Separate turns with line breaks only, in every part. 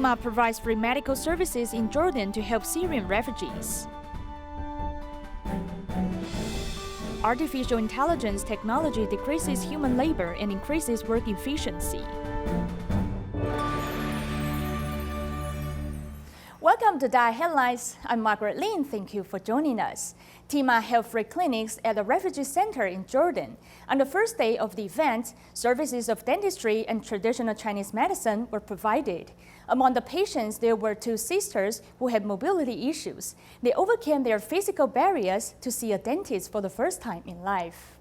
TIMA provides free medical services in Jordan to help Syrian refugees. Artificial intelligence technology decreases human labor and increases work efficiency. Welcome to DaAi Headlines. I'm Margaret Lin. Thank you for joining us. TIMA held free clinics at a refugee center in Jordan. On the first day of the event, services of dentistry and traditional Chinese medicine were provided. Among the patients, there were two sisters who had mobility issues. They overcame their physical barriers to see a dentist for the first time in life.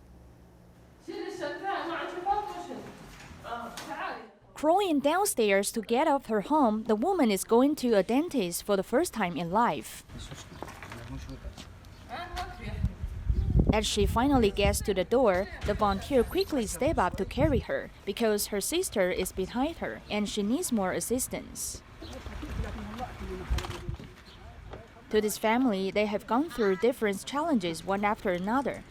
Crawling downstairs to get out of her home, the woman is going to a dentist for the first time in life. As she finally gets to the door, the volunteer quickly steps up to carry her because her sister is behind her and she needs more assistance. To this family, they have gone through different challenges one after another.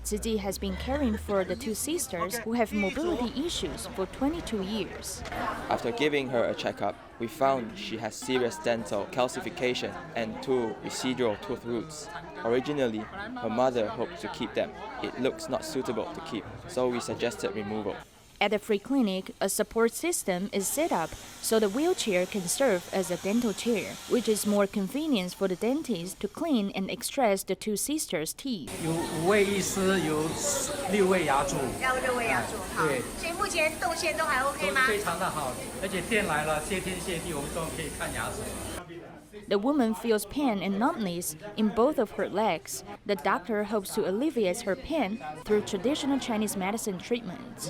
Tzu Chi has been caring for the two sisters who have mobility issues for 22 years.
After giving her a checkup, we found she has serious dental calcification and two residual tooth roots. Originally, her mother hoped to keep them. It looks not suitable to keep, so we suggested removal.
At the free clinic, a support system is set up so the wheelchair can serve as a dental chair, which is more convenient for the dentist to clean and extract the two sisters' teeth.
有5位医师，有6位牙助。
要6位牙助，好。所以目前动线都还 OK 吗？
非常的好，而且店来了，谢天谢地，我们终于可以看牙齿。
The woman feels pain and numbness in both of her legs. The doctor hopes to alleviate her pain through traditional Chinese medicine treatments.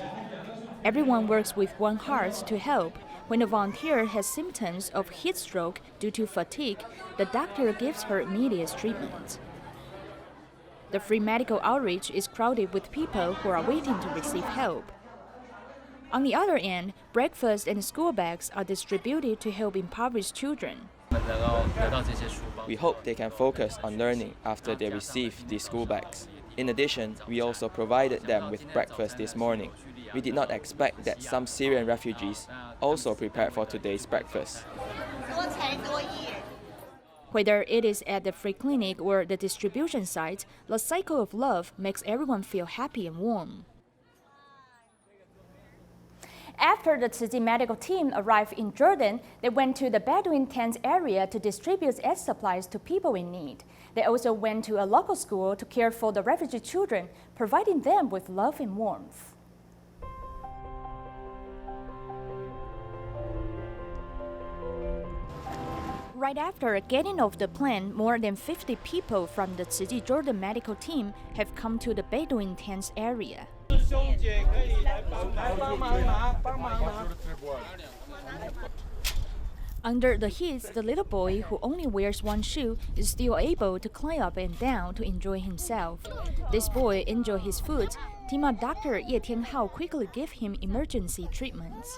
Everyone works with one heart to help. When a volunteer has symptoms of heat stroke due to fatigue, the doctor gives her immediate treatment. The free medical outreach is crowded with people who are waiting to receive help. On the other end, breakfast and school bags are distributed to help impoverished children.
We hope they can focus on learning after they receive these school bags. In addition, we also provided them with breakfast this morning. We did not expect that some Syrian refugees also prepared for today's breakfast.
Whether it is at the free clinic or the distribution site, the cycle of love makes everyone feel happy and warm. After the Tzu Chi medical team arrived in Jordan, they went to the Bedouin tent area to distribute aid supplies to people in need. They also went to a local school to care for the refugee children, providing them with love and warmth. Right after getting off the plane, more than 50 people from the Tzu Chi Jordan medical team have come to the Bedouin tents area. Under the heat, the little boy, who only wears one shoe, is still able to climb up and down to enjoy himself. This boy enjoys his food. TIMA doctor Yang Haihong quickly gave him emergency treatments.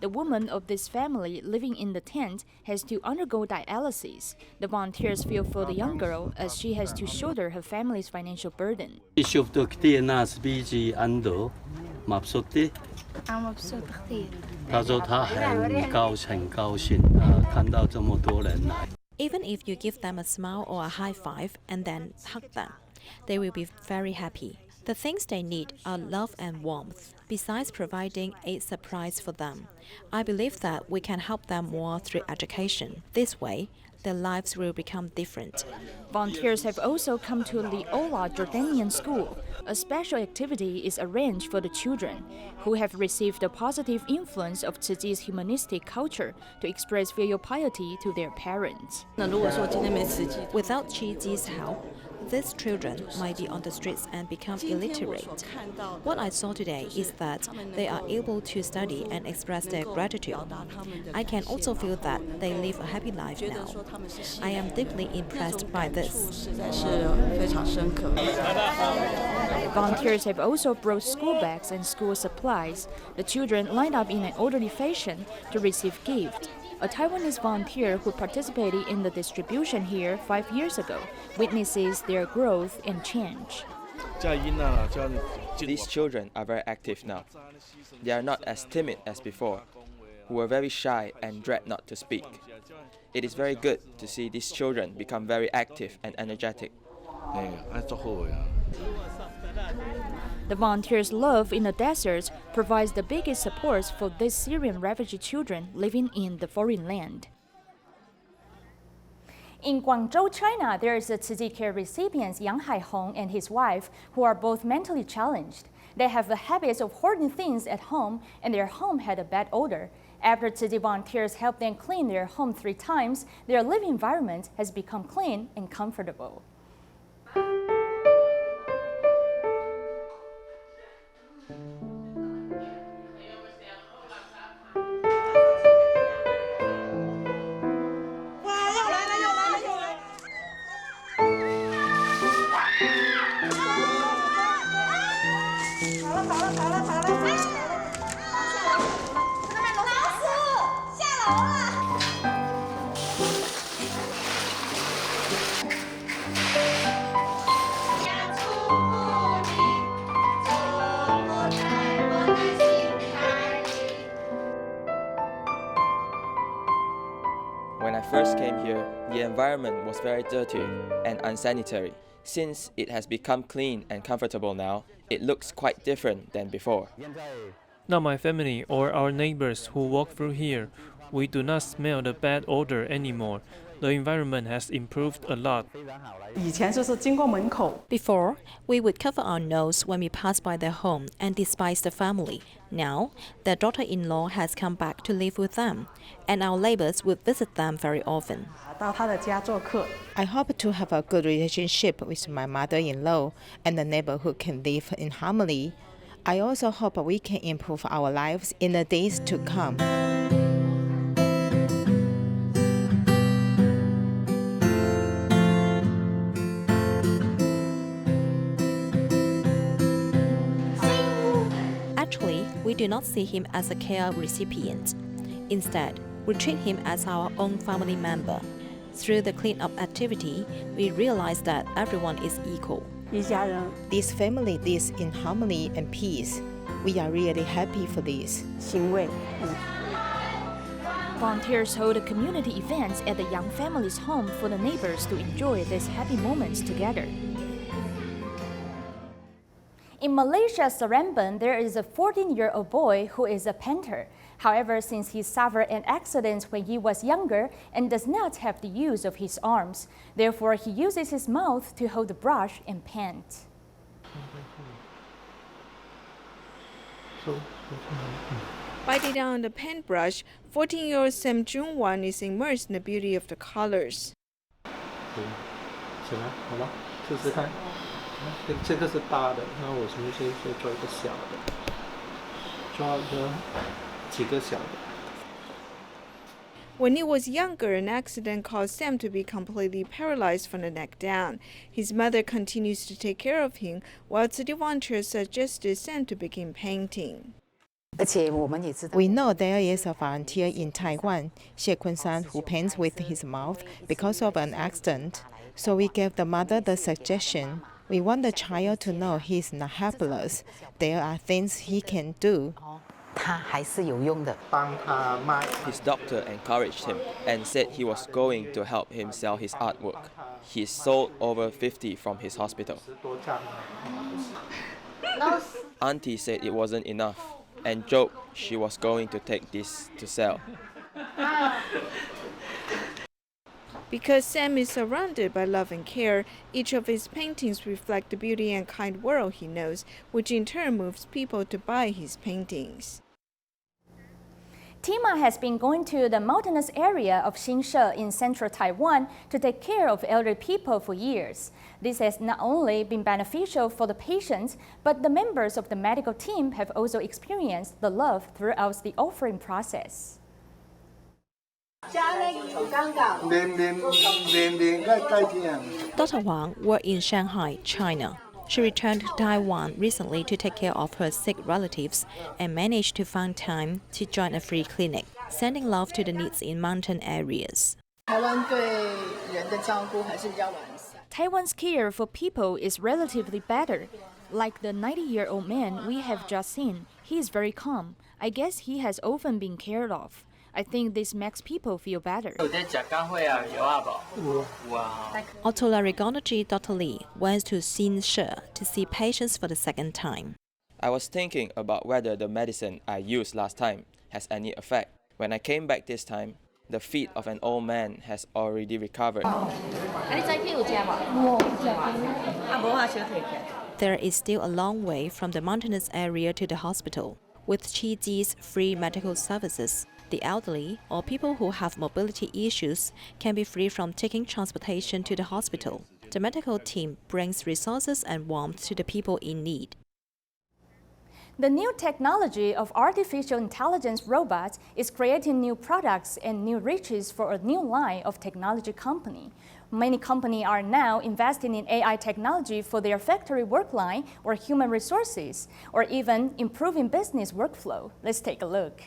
The woman of this family living in the tent has to undergo dialysis. The volunteers feel for the young girl as she has to shoulder her family's financial burden.
Even if you give them a smile or a high five and then hug them, they will be very happy. The things they need are love and warmth, besides providing a surprise for them. I believe that we can help them more through education. This way, their lives will become different.
Volunteers have also come to the Ola Jordanian school. A special activity is arranged for the children, who have received the positive influence of Tzu Chi's humanistic culture to express filial piety to their parents.
Without Tzu Chi's help, these children might be on the streets and become illiterate. What I saw today is that they are able to study and express their gratitude. I can also feel that they live a happy life now. I am deeply impressed by this.
Volunteers have also brought school bags and school supplies. The children lined up in an orderly fashion to receive gifts. A Taiwanese volunteer who participated in the distribution here 5 years ago witnesses their growth and change.
These children are very active now. They are not as timid as before, who were very shy and dread not to speak. It is very good to see these children become very active and energetic.
The volunteers' love in the desert provides the biggest support for these Syrian refugee children living in the foreign land. In Guangzhou, China, there is a Tzu Chi care recipient, Yang Haihong, and his wife, who are both mentally challenged. They have the habit of hoarding things at home, and their home had a bad odor. After Tzu Chi volunteers help them clean their home 3 times, their living environment has become clean and comfortable.
When I first came here, the environment was very dirty and unsanitary. Since it has become clean and comfortable now, it looks quite different than before.
Now my family or our neighbors who walk through here, we do not smell the bad odor anymore. The environment has improved a lot.
Before, we would cover our nose when we pass by their home and despise the family. Now, their daughter-in-law has come back to live with them, and our neighbors would visit them very often.
I hope to have a good relationship with my mother-in-law and the neighborhood can live in harmony. I also hope we can improve our lives in the days to come.
Actually, we do not see him as a care recipient. Instead, we treat him as our own family member. Through the cleanup activity, we realize that everyone is equal.
This family lives in harmony and peace. We are really happy for this.
Volunteers hold community events at the young family's home for the neighbors to enjoy these happy moments together. In Malaysia's Seremban, there is a 14-year-old boy who is a painter. However, since he suffered an accident when he was younger and does not have the use of his arms, therefore he uses his mouth to hold the brush and paint.
Biting down the paintbrush, 14-year-old Sam Jung-wan is immersed in the beauty of the colors.
这个是大的，那我从这些做一个小的，抓个几个小的。
When he was younger, an accident caused Sam to be completely paralyzed from the neck down. His mother continues to take care of him, while city volunteers suggested Sam to begin painting.
We know there is a volunteer in Taiwan, Xie Kun-san, who paints with his mouth because of an accident. So we gave the mother the suggestion. We want the child to know he's not helpless. There are things he can do.
His doctor encouraged him and said he was going to help him sell his artwork. He sold over 50 from his hospital. Auntie said it wasn't enough and joked she was going to take this to sell.
Because Sam is surrounded by love and care, each of his paintings reflect the beauty and kind world he knows, which in turn moves people to buy his paintings.
TIMA has been going to the mountainous area of Xinshe in central Taiwan to take care of elderly people for years. This has not only been beneficial for the patients, but the members of the medical team have also experienced the love throughout the offering process.
Dr. Wang worked in Shanghai, China. She returned to Taiwan recently to take care of her sick relatives and managed to find time to join a free clinic, sending love to the needs in mountain areas.
Taiwan's care for people is relatively better. Like the 90-year-old man we have just seen, he is very calm. I guess he has often been cared of. I think this makes people feel better.
Otolaryngology Dr. Li went to Xin She to see patients for the second time.
I was thinking about whether the medicine I used last time has any effect. When I came back this time, the feet of an old man has already recovered.
There is still a long way from the mountainous area to the hospital. With Chi Ji's free medical services, the elderly or people who have mobility issues can be free from taking transportation to the hospital. The medical team brings resources and warmth to the people in need.
The new technology of artificial intelligence robots is creating new products and new riches for a new line of technology company. Many companies are now investing in AI technology for their factory work line or human resources, or even improving business workflow. Let's take a look.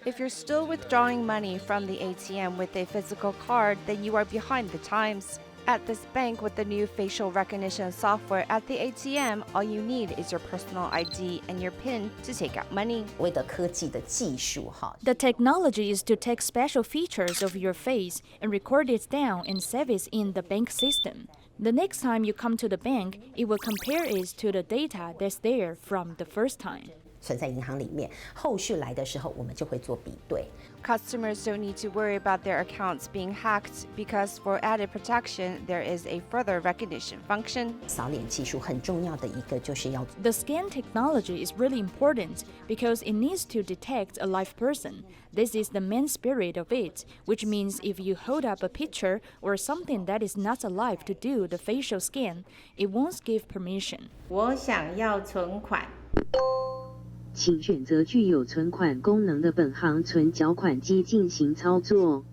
If you're still withdrawing money from the ATM with a physical card, then you are behind the times. At this bank, with the new facial recognition software at the ATM, all you need is your personal ID and your PIN to take out money.
The technology is to take special features of your face and record it down and save it in the bank system. The next time you come to the bank, it will compare it to the data that's there from the first time.
存在银行里面，后续来的时候我们就会做比对。
Customers don't need to worry about their accounts being hacked because for added protection, there is a further recognition function.
扫脸技术很重要的一个就是要
The scan technology is really important because it needs to detect a live person. This is the main spirit of it, which means if you hold up a picture or something that is not alive to do the facial scan, it won't give permission.
我想要存款。
请选择具有存款功能的本行存缴款机进行操作。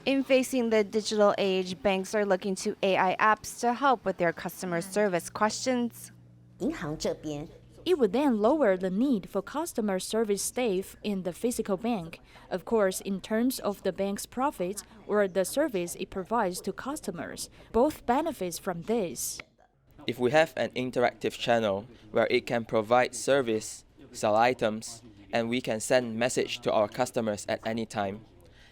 In facing the digital age, banks are looking to AI apps to help with their customer service questions.
银行这边
It would then lower the need for customer service staff in the physical bank, of course, in terms of the bank's profits or the service it provides to customers. Both benefits from this.
If we have an interactive channel where it can provide service, sell items, and we can send message to our customers at any time,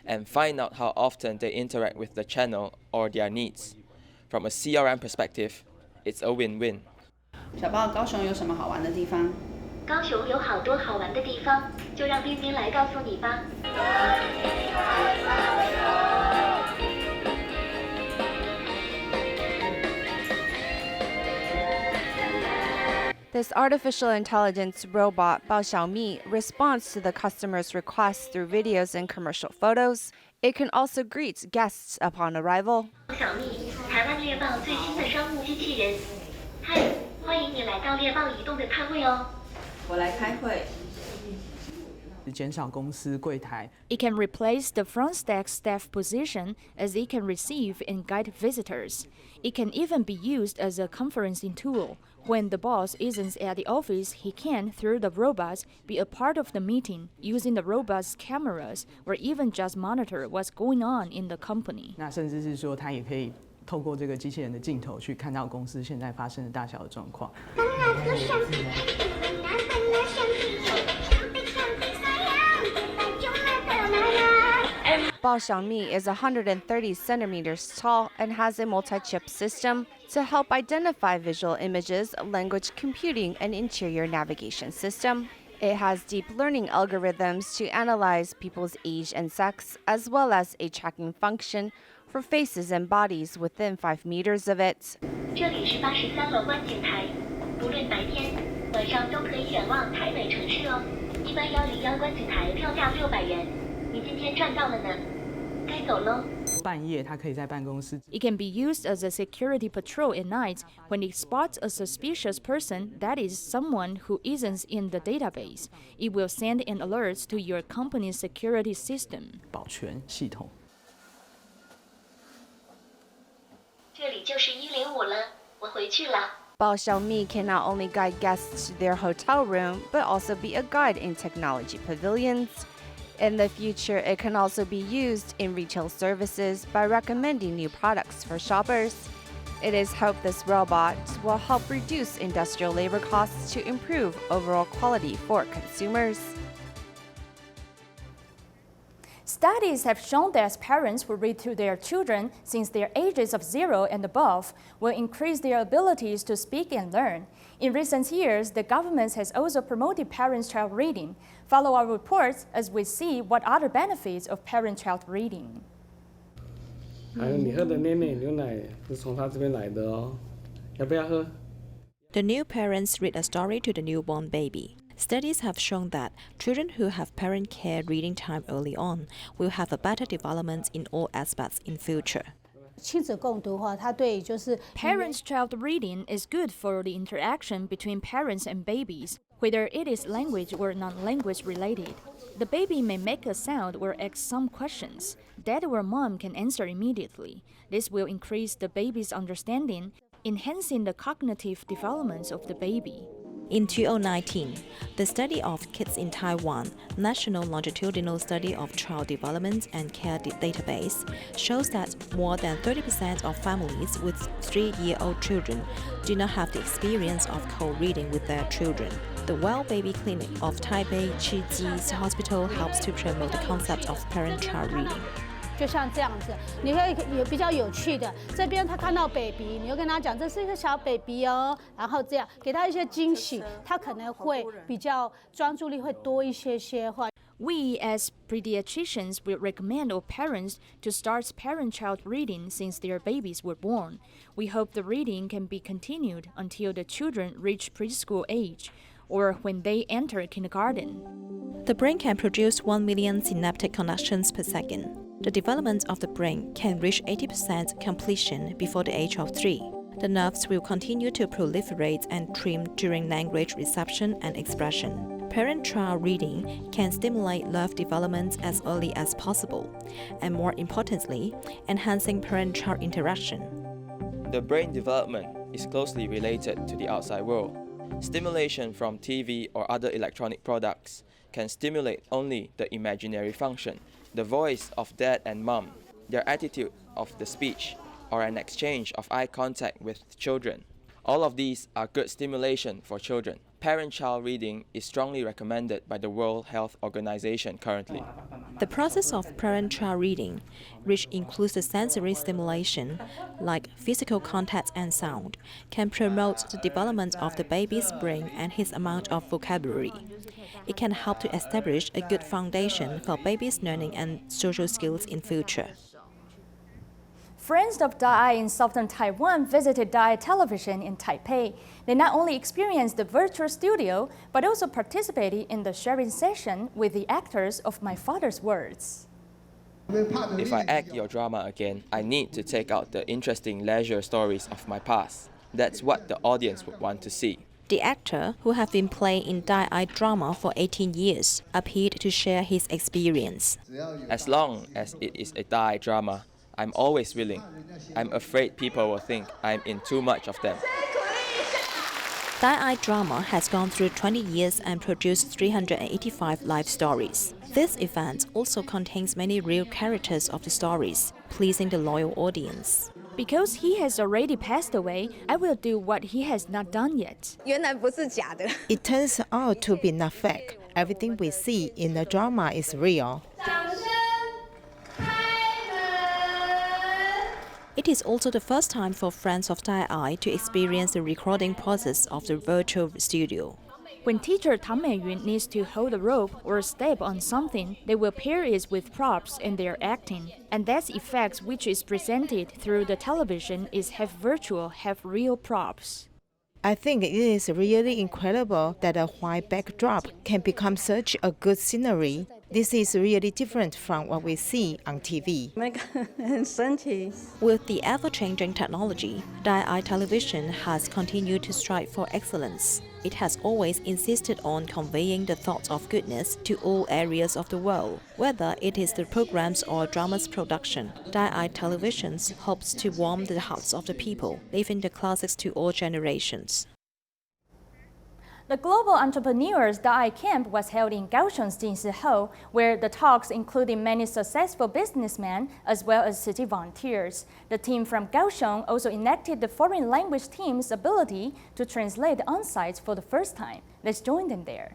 and find out how often they interact with the channel or their needs. From a CRM perspective, it's a win-win.
小豹，高雄有什么好玩的地方？
高雄有好多好玩的地方，就让冰冰来告诉你吧。
This artificial intelligence robot, Bao Xiaomi, responds to the customer's requests through videos and commercial photos. It can also greet guests upon arrival.
小蜜，台湾猎豹最新的商务机器人。嗨，欢迎你来到猎豹移动的摊位哦。
我来开会。
减少公司柜台。
It can replace the front desk staff position as it can receive and guide visitors. It can even be used as a conferencing tool. When the boss isn't at the office, he can, through the robots, be a part of the meeting, using the robots' cameras, or even just monitor what's going on in the company.
那甚至是说，他也可以透过这个机器人的镜头去看到公司现在发生的大小的状况。
Bao Xiaomi is 130 centimeters tall and has a multi-chip system to help identify visual images, language computing, and interior navigation system. It has deep learning algorithms to analyze people's age and sex, as well as a tracking function for faces and bodies within 5 meters of it.
这里是83楼观景台，不论白天、晚上都可以远望台北城市哦。一般101观景台票价600元，你今天赚到了呢，该走喽。
半夜，他可以在办公室。
It can be used as a security patrol at night when it spots a suspicious person, that is, someone who isn't in the database. It will send an alert to your company's security system.
保全系统。
这里就是105了，我回去了。
Bao Xiaomi can not only guide guests to their hotel room, but also be a guide in technology pavilions. In the future, it can also be used in retail services by recommending new products for shoppers. It is hoped this robot will help reduce industrial labor costs to improve overall quality for consumers.
Studies have shown that parents who read to their children since their ages of 0 and above will increase their abilities to speak and learn. In recent years, the government has also promoted parent-child reading. Follow our reports as we see what other benefits of parent-child reading.
还有你喝的奶奶牛奶是从他这边来的哦，要不要喝？
The new parents read a story to the newborn baby. Studies have shown that children who have parent care reading time early on will have a better development in all aspects in future.
Parent-child reading is good for the interaction between parents and babies, whether it is language or non-language related. The baby may make a sound or ask some questions. Dad or mom can answer immediately. This will increase the baby's understanding, enhancing the cognitive development of the baby.
In 2019, the study of kids in Taiwan, National Longitudinal Study of Child Development and Care database, shows that more than 30% of families with 3-year-old children do not have the experience of co-reading with their children. The Well Baby Clinic of Taipei Tzu Chi's hospital helps to promote the concept of parent-child reading.
就像这样子，你会有比较有趣的。这边他看到 baby， 你就跟他讲这是一个小 baby 哦，然后这样给他一些惊喜，他可能会比较专注力会多一些些。
We, as pediatricians, will recommend all parents to start parent-child reading since their babies were born. We hope the reading can be continued until the children reach preschool age, or when they enter kindergarten.
The brain can produce 1 million synaptic connections per second. The development of the brain can reach 80% completion before the age of 3. The nerves will continue to proliferate and trim during language reception and expression. Parent-child reading can stimulate nerve development as early as possible, and more importantly, enhancing parent-child interaction.
The brain development is closely related to the outside world. Stimulation from TV or other electronic products can stimulate only the imaginary function, the voice of dad and mom, their attitude of the speech, or an exchange of eye contact with children. All of these are good stimulation for children. Parent-child reading is strongly recommended by the World Health Organization currently.
The process of parent-child reading, which includes the sensory stimulation, like physical contact and sound, can promote the development of the baby's brain and his amount of vocabulary. It can help to establish a good foundation for babies' learning and social skills in future.
Friends of DaAi in southern Taiwan visited DaAi Television in Taipei. They not only experienced the virtual studio, but also participated in the sharing session with the actors of My Father's Words.
If I act your drama again, I need to take out the interesting leisure stories of my past. That's what the audience would want to see.
The actor, who has been playing in DaAi drama for 18 years, appeared to share his experience.
As long as it is a DaAi drama, I'm always willing. I'm afraid people will think I'm in too much of them.
DaAi drama has gone through 20 years and produced 385 live stories. This event also contains many real characters of the stories, pleasing the loyal audience.
Because he has already passed away, I will do what he has not done yet.
It turns out to be not fake. Everything we see in the drama is real.
It is also the first time for friends of DaAi to experience the recording process of the virtual studio.
When teacher Tang Meiyun needs to hold a rope or step on something, they will pair it with props in their acting. And that effect which is presented through the television is half virtual, half real props.
I think it is really incredible that a white backdrop can become such a good scenery. This is really different from what we see on TV.
With the ever-changing technology, DaAi Television has continued to strive for excellence. It has always insisted on conveying the thoughts of goodness to all areas of the world. Whether it is the programs or dramas production, DaAi Television hopes to warm the hearts of the people, leaving the classics to all generations.
The Global Entrepreneurs DaAi Camp was held in Kaohsiung's Jinsihe, where the talks included many successful businessmen as well as Tzu Chi volunteers. The team from Kaohsiung also enacted the foreign language team's ability to translate the on-sites for the first time. Let's join them there.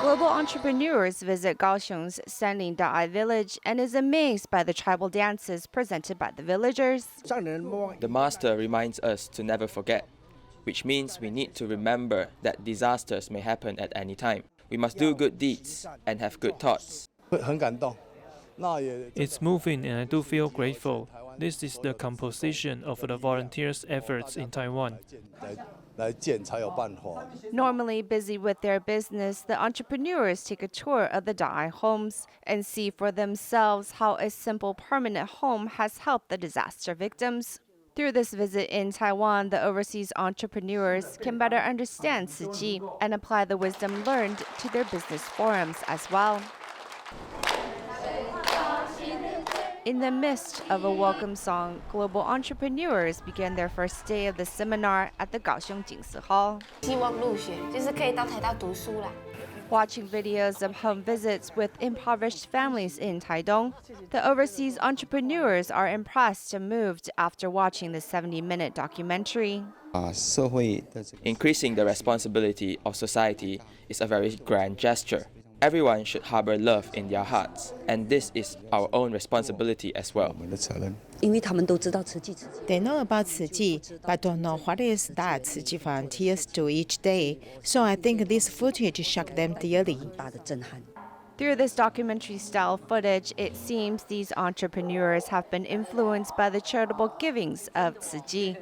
Global entrepreneurs visit Kaohsiung's Sanling DaAi village and is amazed by the tribal dances presented by the villagers.
The master reminds us to never forget, which means we need to remember that disasters may happen at any time. We must do good deeds and have good thoughts.
It's moving and I do feel grateful. This is the composition of the volunteers' efforts in Taiwan.
Normally busy with their business, the entrepreneurs take a tour of the DaAi homes and see for themselves how a simple permanent home has helped the disaster victims. Through this visit in Taiwan, the overseas entrepreneurs can better understand Tzu Chi and apply the wisdom learned to their business forums as well. In the midst of a welcome song, global entrepreneurs began their first day of the seminar at the Kaohsiung Jinsihe.
希望入学就是可以到台大读书啦。
Watching videos of home visits with impoverished families in Taidong, the overseas entrepreneurs are impressed and moved after watching the 70-minute documentary.
Increasing the responsibility of society is a very grand gesture. Everyone should harbor love in their hearts, and this is our own responsibility as well.
They know about Tzu Chi, but don't know what is that Tzu Chi volunteers do each day, so I think this footage shocked them dearly.
Through this documentary-style footage, it seems these entrepreneurs have been influenced by the charitable givings of Tzu Chi.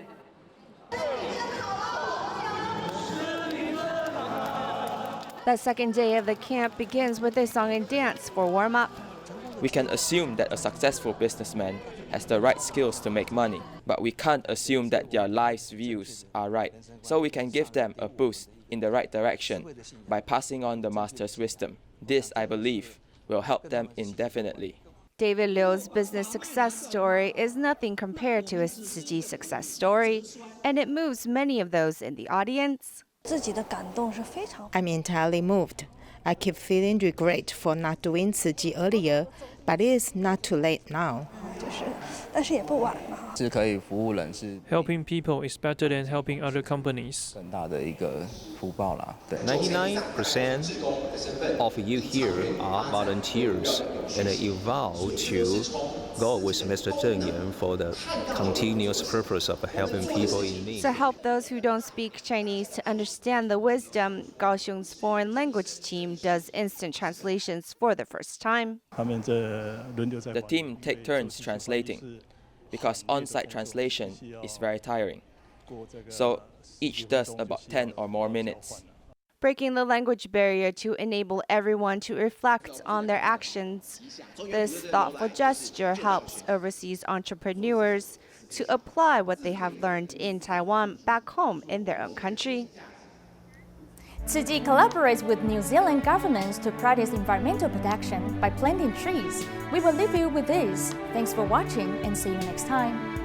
The second day of the camp begins with a song and dance for warm-up.
We can assume that a successful businessman has the right skills to make money, but we can't assume that their life's views are right. So we can give them a boost in the right direction by passing on the master's wisdom. This, I believe, will help them indefinitely.
David Liu's business success story is nothing compared to his Tzu Chi success story, and it moves many of those in the audience.
I'm entirely moved. I keep feeling regret for not doing Tzu Chi earlier, but it's not too late now.
Helping people is better than helping other companies.
99% of you here are volunteers, and you vow to go with Mr. Zheng Yan for the continuous purpose of helping people in need.
To help those who don't speak Chinese to understand the wisdom, Kaohsiung's foreign language team does instant translations for the first time.
The team take turns translating, because on-site translation is very tiring. So each does about 10 or more minutes.
Breaking the language barrier to enable everyone to reflect on their actions. This thoughtful gesture helps overseas entrepreneurs to apply what they have learned in Taiwan back home in their own country.
Tzu Chi collaborates with New Zealand governments to practice environmental protection by planting trees. We will leave you with this. Thanks for watching and see you next time.